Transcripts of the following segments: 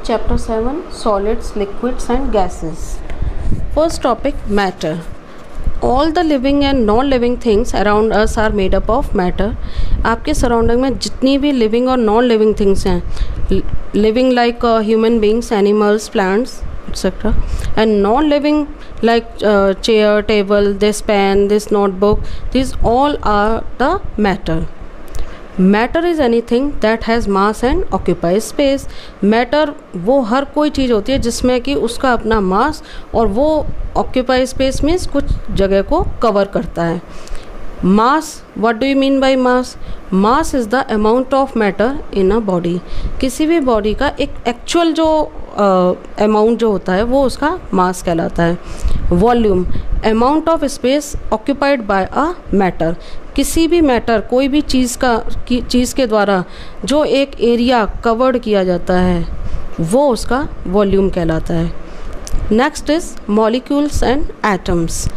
Chapter 7 Solids, Liquids and Gases. First topic, matter. All the living and non-living things around us are made up of matter. आपके surrounding में जितनी भी living और non living things हैं, living like human beings, animals, plants etc. and non-living like chair, table, this pen, this notebook, these all are the matter. Matter is anything that has mass and occupies space. Matter वो हर कोई चीज़ होती है जिसमें कि उसका अपना मास और वो ऑक्यूपाई स्पेस मीन्स कुछ जगह को कवर करता है. Mass, what do you mean by mass? Mass is the amount of matter in a body. किसी भी बॉडी का एक एक्चुअल जो अमाउंट जो होता है वो उसका मास कहलाता है. Volume, amount of space occupied by a matter. किसी भी मैटर, कोई भी चीज़ के द्वारा जो एक एरिया कवर्ड किया जाता है वो उसका वॉल्यूम कहलाता है. Next is molecules and atoms.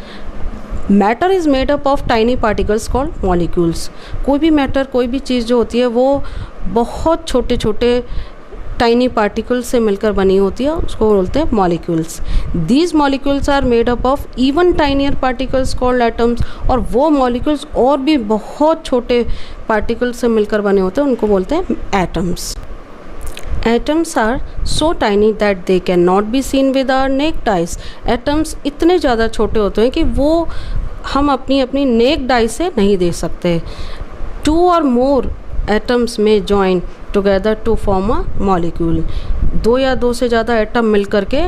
Matter is made up of tiny particles called molecules. कोई भी मैटर, कोई भी चीज़ जो होती है वो बहुत छोटे छोटे टाइनी पार्टिकल्स से मिलकर बनी होती है, उसको बोलते हैं molecules. These molecules are made up of even tinier particles called atoms. और वो मॉलिक्यूल्स और भी बहुत छोटे पार्टिकल्स से मिलकर बने होते हैं, उनको बोलते हैं atoms. Atoms are so tiny that they can not be seen with our naked eyes. Atoms इतने ज़्यादा छोटे होते हैं कि वो हम अपनी नेक्ड आई से नहीं देख सकते. 2 or more atoms may join together to form a molecule. 2 या 2 से ज़्यादा एटम मिल करके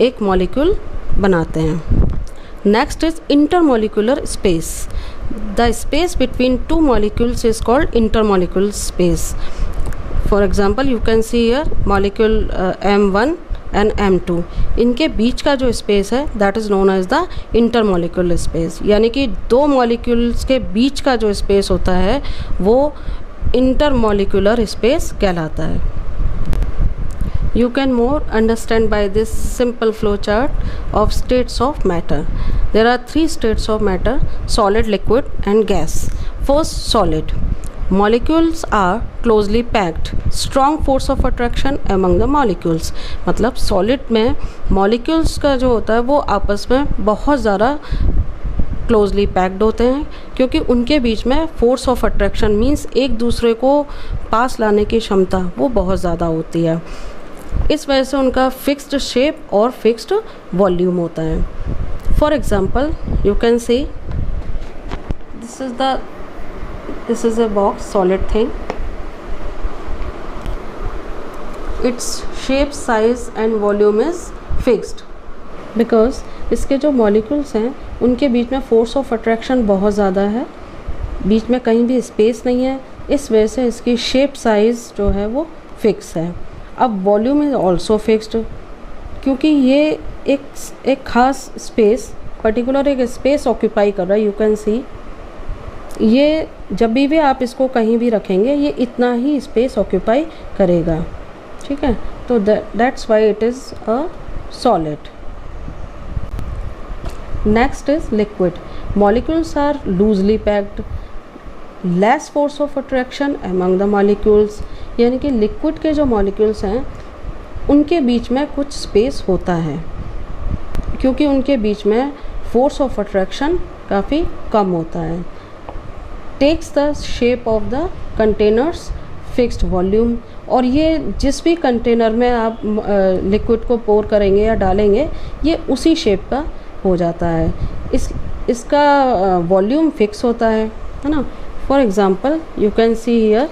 एक मॉलिक्यूल बनाते हैं. Next is intermolecular space. The space between 2 molecules is called intermolecular space. For example, you can see here molecule M1 and M2. इनके बीच का जो स्पेस है that is known as the intermolecular space. यानी कि 2 molecules के बीच का जो space होता है वो इंटरमोलिकुलर स्पेस कहलाता है. You can more understand by this simple flow chart of states of matter. There are 3 states of matter: solid, liquid and gas. First, solid. Molecules are closely packed. Strong force of attraction among the molecules. मतलब solid में molecules का जो होता है वो आपस में बहुत ज़्यादा क्लोजली पैक्ड होते हैं, क्योंकि उनके बीच में फोर्स ऑफ अट्रैक्शन मीन्स एक दूसरे को पास लाने की क्षमता वो बहुत ज़्यादा होती है. इस वजह से उनका फिक्स्ड शेप और फिक्स्ड वॉल्यूम होता है. For example, you can see this is a box, solid thing. Its shape, size and volume is fixed because इसके जो मॉलिक्यूल्स हैं उनके बीच में फोर्स ऑफ अट्रैक्शन बहुत ज़्यादा है, बीच में कहीं भी स्पेस नहीं है. इस वजह से इसकी शेप, साइज़ जो है वो फिक्स है. अब वॉल्यूम इज़ ऑल्सो फिक्स्ड क्योंकि ये एक ख़ास स्पेस, पर्टिकुलर एक स्पेस ऑक्यूपाई कर रहा है. यू कैन सी ये जब भी आप इसको कहीं भी रखेंगे ये इतना ही स्पेस ऑक्यूपाई करेगा. ठीक है, तो that's why it is a solid. Next is liquid. Molecules are loosely packed. Less force of attraction among the molecules. यानी कि लिक्विड के जो मॉलिक्यूल्स हैं उनके बीच में कुछ स्पेस होता है क्योंकि उनके बीच में फोर्स ऑफ अट्रैक्शन काफ़ी कम होता है. Takes the shape of the containers, fixed volume. और ये जिस भी कंटेनर में आप लिक्विड को पोर करेंगे या डालेंगे ये उसी शेप का हो जाता है. इसका वॉल्यूम फिक्स होता है ना. For example, you can see here,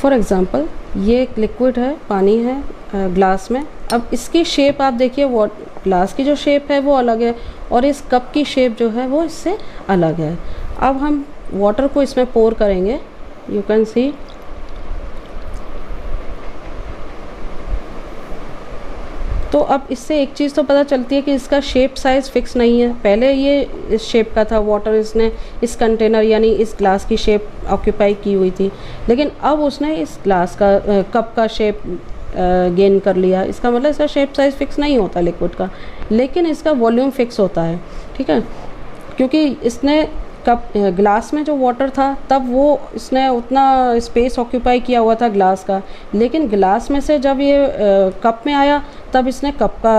for example ये एक लिक्विड है, पानी है ग्लास में. अब इसकी शेप आप देखिए, वो ग्लास की जो शेप है वो अलग है और इस कप की शेप जो है वो इससे अलग है. अब हम वाटर को इसमें पोर करेंगे, यू कैन सी तो अब इससे एक चीज़ तो पता चलती है कि इसका शेप साइज़ फिक्स नहीं है. पहले ये इस शेप का था, वाटर इसने इस कंटेनर यानी इस ग्लास की शेप ऑक्यूपाई की हुई थी, लेकिन अब उसने इस ग्लास का कप का शेप गेन कर लिया. इसका मतलब इसका शेप साइज़ फिक्स नहीं होता लिक्विड का, लेकिन इसका वॉल्यूम फिक्स होता है. ठीक है, क्योंकि इसने कप ग्लास में जो वाटर था तब वो इसने उतना स्पेस ऑक्यूपाई किया हुआ था ग्लास का, लेकिन ग्लास में से जब ये कप में आया तब इसने कप का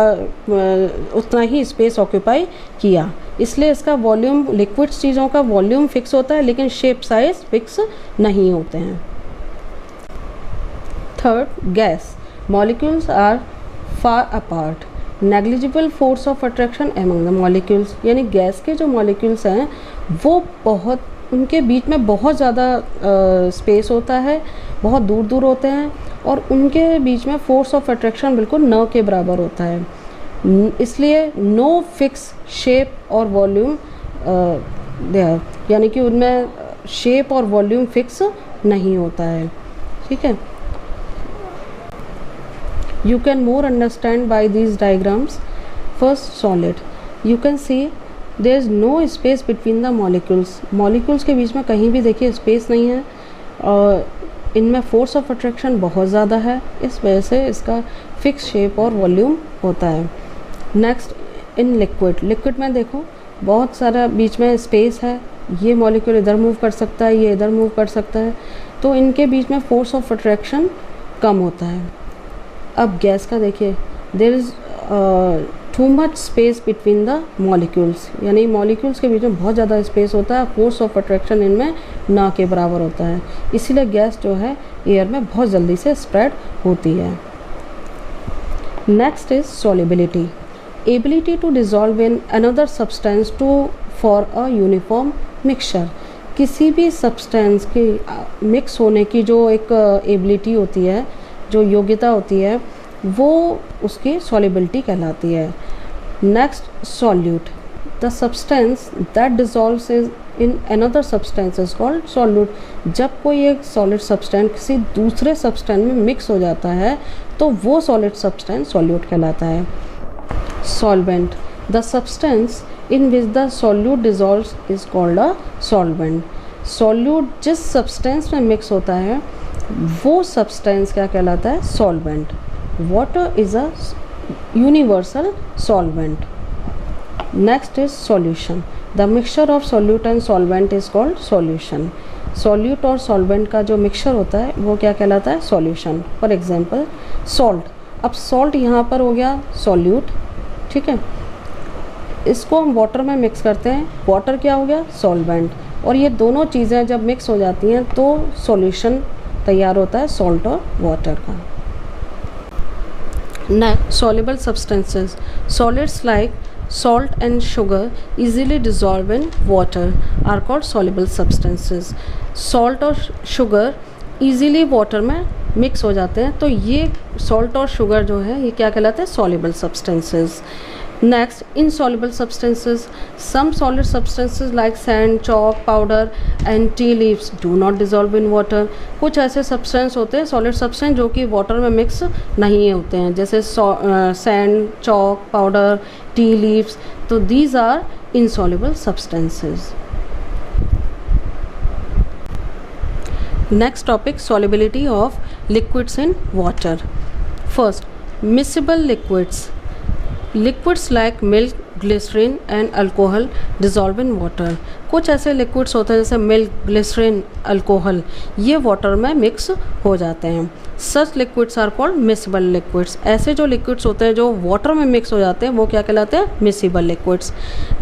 उतना ही स्पेस ऑक्यूपाई किया, इसलिए इसका वॉल्यूम, लिक्विड चीज़ों का वॉल्यूम फिक्स होता है लेकिन शेप साइज फिक्स नहीं होते हैं। Third, gas molecules are far apart, negligible force of attraction among the molecules, यानी गैस के जो मॉलिक्यूल्स हैं वो बहुत, उनके बीच में बहुत ज़्यादा स्पेस होता है, बहुत दूर दूर होते हैं और उनके बीच में फोर्स ऑफ अट्रैक्शन बिल्कुल न के बराबर होता है, इसलिए नो फिक्स शेप और वॉल्यूम देयर, यानी कि उनमें शेप और वॉल्यूम फिक्स नहीं होता है। ठीक है, you can more understand by these diagrams. First, solid, you can see there is no space between the molecules, molecules के बीच में कहीं भी देखिए स्पेस नहीं है और इनमें फोर्स ऑफ अट्रैक्शन बहुत ज़्यादा है, इस वजह से इसका फिक्स शेप और वॉल्यूम होता है। नेक्स्ट, इन लिक्विड, लिक्विड में देखो बहुत सारा बीच में स्पेस है, ये मॉलिक्यूल इधर मूव कर सकता है, ये इधर मूव कर सकता है, तो इनके बीच में फोर्स ऑफ अट्रैक्शन कम होता है। अब गैस का देखिए, there is too much space between the molecules, यानी मॉलिक्यूल्स के बीच में बहुत ज़्यादा स्पेस होता है, फोर्स ऑफ अट्रैक्शन इनमें ना के बराबर होता है, इसीलिए गैस जो है एयर में बहुत जल्दी से स्प्रेड होती है। Next is solubility, ability to dissolve in another substance to form a uniform mixture, किसी भी सब्सटेंस की मिक्स होने की जो एक एबिलिटी होती है, जो योग्यता होती है, वो उसकी सॉल्युबिलिटी कहलाती है। Next, solute, the substance that dissolves in another substance is called solute, जब कोई एक सॉलिड सब्सटेंस किसी दूसरे सब्सटेंस में मिक्स हो जाता है तो वो सॉलिड सब्सटेंस सॉल्यूट कहलाता है। Solvent, the substance in which the solute dissolves is called a solvent, solute जिस सब्सटेंस में मिक्स होता है वो सब्सटेंस क्या कहलाता है, solvent. Water is a universal solvent. Next is solution, the mixture of solute and solvent is called solution, solute और solvent का जो मिक्सचर होता है वो क्या कहलाता है, सॉल्यूशन। फॉर एग्जांपल सॉल्ट, अब सॉल्ट यहाँ पर हो गया सॉल्यूट, ठीक है, इसको हम वाटर में मिक्स करते हैं, वाटर क्या हो गया, सॉल्वेंट, और ये दोनों चीज़ें जब मिक्स हो जाती हैं तो सॉल्यूशन तैयार होता है सॉल्ट और वाटर का। Next, soluble substances, solids like salt and sugar easily dissolve in water are called soluble substances, salt और sugar easily water में मिक्स हो जाते हैं, तो ये salt और sugar जो है ये क्या कहलाते हैं, soluble substances। Next, insoluble substances, some solid substances like sand, chalk, powder and tea leaves do not dissolve in water, कुछ ऐसे substance होते हैं solid substance जो कि water में mix नहीं होते हैं, जैसे sand, chalk, powder, tea leaves, तो these are insoluble substances। Next topic, solubility of liquids in water। First, miscible liquids, liquids like milk, glycerine and alcohol dissolve in water, कुछ ऐसे लिक्विड्स होते हैं जैसे मिल्क, ग्लिसरीन, अल्कोहल, ये water में mix हो जाते हैं। Such liquids are called miscible liquids, ऐसे जो लिक्विड्स होते हैं जो वाटर में मिक्स हो जाते हैं वो क्या कहलाते हैं, miscible liquids.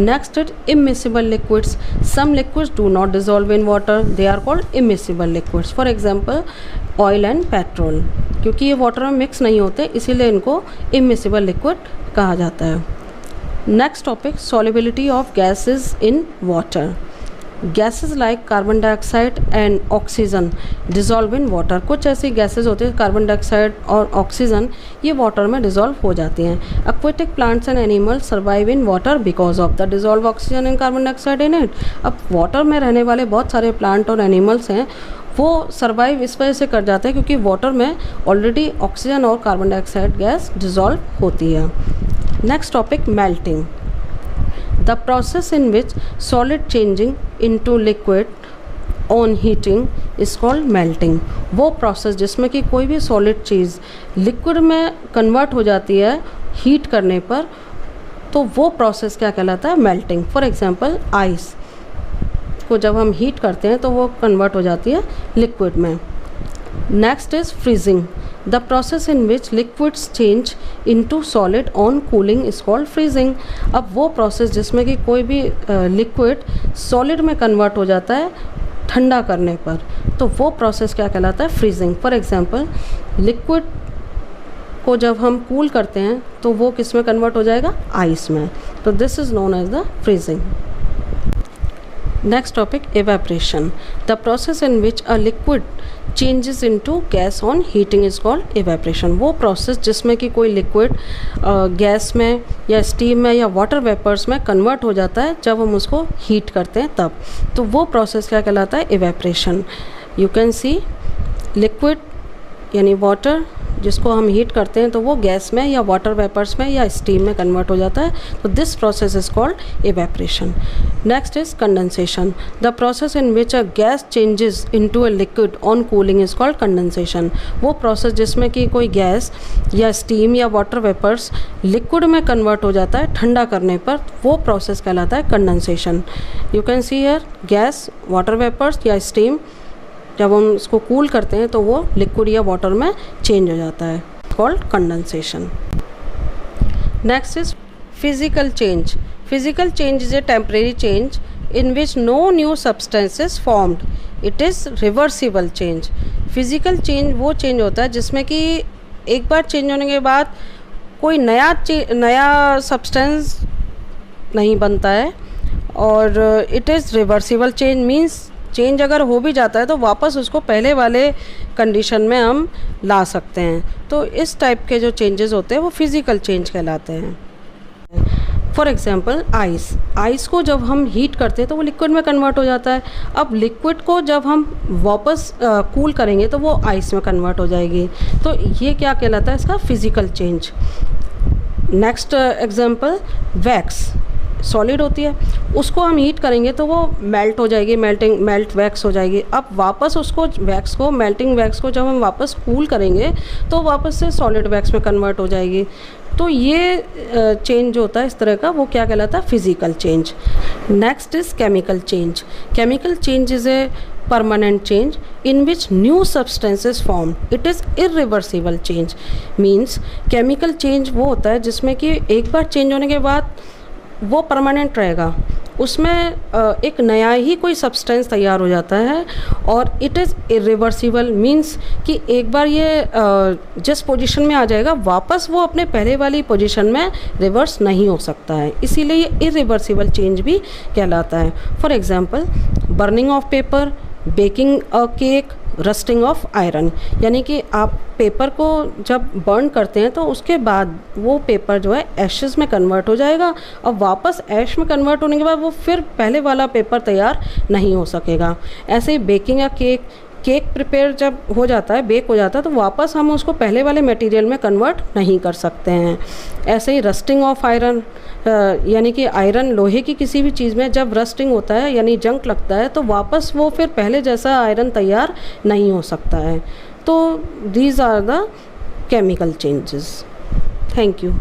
Next it immiscible liquids, some liquids do not dissolve in water, they are called immiscible liquids. For example oil and petrol, क्योंकि ये वाटर में मिक्स नहीं होते इसीलिए इनको इमिसिबल लिक्विड कहा जाता है। Next topic, solubility of gases in water, gases like carbon dioxide and oxygen dissolve in water, कुछ ऐसी गैसेस होती हैं कार्बन डाइऑक्साइड और ऑक्सीजन ये वाटर में डिज़ोल्व हो जाती हैं। Aquatic plants and animals survive in water because of the dissolve oxygen and carbon dioxide in it, अब वाटर में रहने वाले बहुत सारे प्लांट और एनिमल्स हैं वो सर्वाइव इस वजह से कर जाते हैं क्योंकि वाटर में ऑलरेडी ऑक्सीजन और कार्बन डाइऑक्साइड गैस डिज़ोल्व होती है। Next topic, melting, the process in which solid changing into liquid on heating is called melting, वो प्रोसेस जिसमें कि कोई भी सॉलिड चीज़ लिक्विड में कन्वर्ट हो जाती है हीट करने पर, तो वो प्रोसेस क्या कहलाता है, मेल्टिंग। फॉर एग्जांपल आइस, को जब हम हीट करते हैं तो वो कन्वर्ट हो जाती है लिक्विड में। Next is freezing, the process in which liquids change into solid on cooling is called freezing. अब वो प्रोसेस जिसमें कि कोई भी लिक्विड सॉलिड में कन्वर्ट हो जाता है ठंडा करने पर, तो वो प्रोसेस क्या कहलाता है? फ्रीजिंग। फॉर एग्जांपल, लिक्विड को जब हम कूल करते हैं तो वो किस में कन्वर्ट हो जाएगा? आइस में। तो this is known as the freezing. Next topic, evaporation, the process in which a liquid changes into gas on heating is called evaporation। वो प्रोसेस जिसमें कि कोई लिक्विड गैस में या स्टीम में या वाटर वेपर्स में कन्वर्ट हो जाता है जब हम उसको हीट करते हैं तब, तो वो प्रोसेस क्या कहलाता है? evaporation। You can C liquid यानी वाटर जिसको हम हीट करते हैं तो वो गैस में या वाटर वेपर्स में या स्टीम में कन्वर्ट हो जाता है, तो this process is called evaporation। Next is condensation, the process in which a gas changes into a liquid on cooling is called condensation. वो प्रोसेस जिसमें कि कोई गैस या स्टीम या वाटर वेपर्स लिक्विड में कन्वर्ट हो जाता है ठंडा करने पर, वो प्रोसेस कहलाता है condensation. You can see here gas, water vapours या स्टीम, जब हम उसको कूल करते हैं तो वो लिक्विड या वाटर में चेंज हो जाता है, called condensation. Next is physical change, physical change is a temporary change in which no new substance is formed, it is reversible change. Physical change वो चेंज होता है जिसमें कि एक बार चेंज होने के बाद कोई नया सब्सटेंस नहीं बनता है, और it is reversible change means change अगर हो भी जाता है तो वापस उसको पहले वाले कंडीशन में हम ला सकते हैं। तो इस टाइप के जो चेंजेस होते हैं वो फिज़िकल चेंज कहलाते हैं। फॉर एग्जांपल, आइस को जब हम हीट करते हैं तो वो लिक्विड में कन्वर्ट हो जाता है। अब लिक्विड को जब हम वापस कूल करेंगे तो वो आइस में कन्वर्ट हो जाएगी, तो ये क्या कहलाता है? इसका physical change. Next example, wax solid होती है, उसको हम हीट करेंगे तो वो मेल्ट हो जाएगी, मेल्ट वैक्स हो जाएगी। अब वापस उसको वैक्स को, मेल्टिंग वैक्स को जब हम वापस कूल करेंगे तो वापस से सॉलिड वैक्स में कन्वर्ट हो जाएगी। तो ये चेंज होता है इस तरह का, वो क्या कहलाता है? Physical change. Next is chemical change, chemical change is A permanent change in which new substance is formed, it is irreversible change। means chemical change वो होता है जिसमें कि एक बार चेंज होने के बाद वो परमानेंट रहेगा, उसमें एक नया ही कोई सब्सटेंस तैयार हो जाता है, और इट इज़ इरिवर्सिबल मीन्स कि एक बार ये जिस पोजीशन में आ जाएगा वापस वो अपने पहले वाली पोजीशन में रिवर्स नहीं हो सकता है, इसीलिए ये इरिवर्सिबल चेंज भी कहलाता है। For example, burning of paper, baking a cake, rusting of iron, यानी कि आप पेपर को जब बर्न करते हैं तो उसके बाद वो पेपर जो है एशेस में कन्वर्ट हो जाएगा, और वापस ऐश में कन्वर्ट होने के बाद वो फिर पहले वाला पेपर तैयार नहीं हो सकेगा। ऐसे ही बेकिंग या केक प्रिपेयर जब हो जाता है, बेक हो जाता है, तो वापस हम उसको पहले वाले मटेरियल में कन्वर्ट नहीं कर सकते हैं। ऐसे ही रस्टिंग ऑफ आयरन, यानी कि आयरन, लोहे की किसी भी चीज़ में जब रस्टिंग होता है यानी जंग लगता है तो वापस वो फिर पहले जैसा आयरन तैयार नहीं हो सकता है। तो these are the chemical changes. Thank you.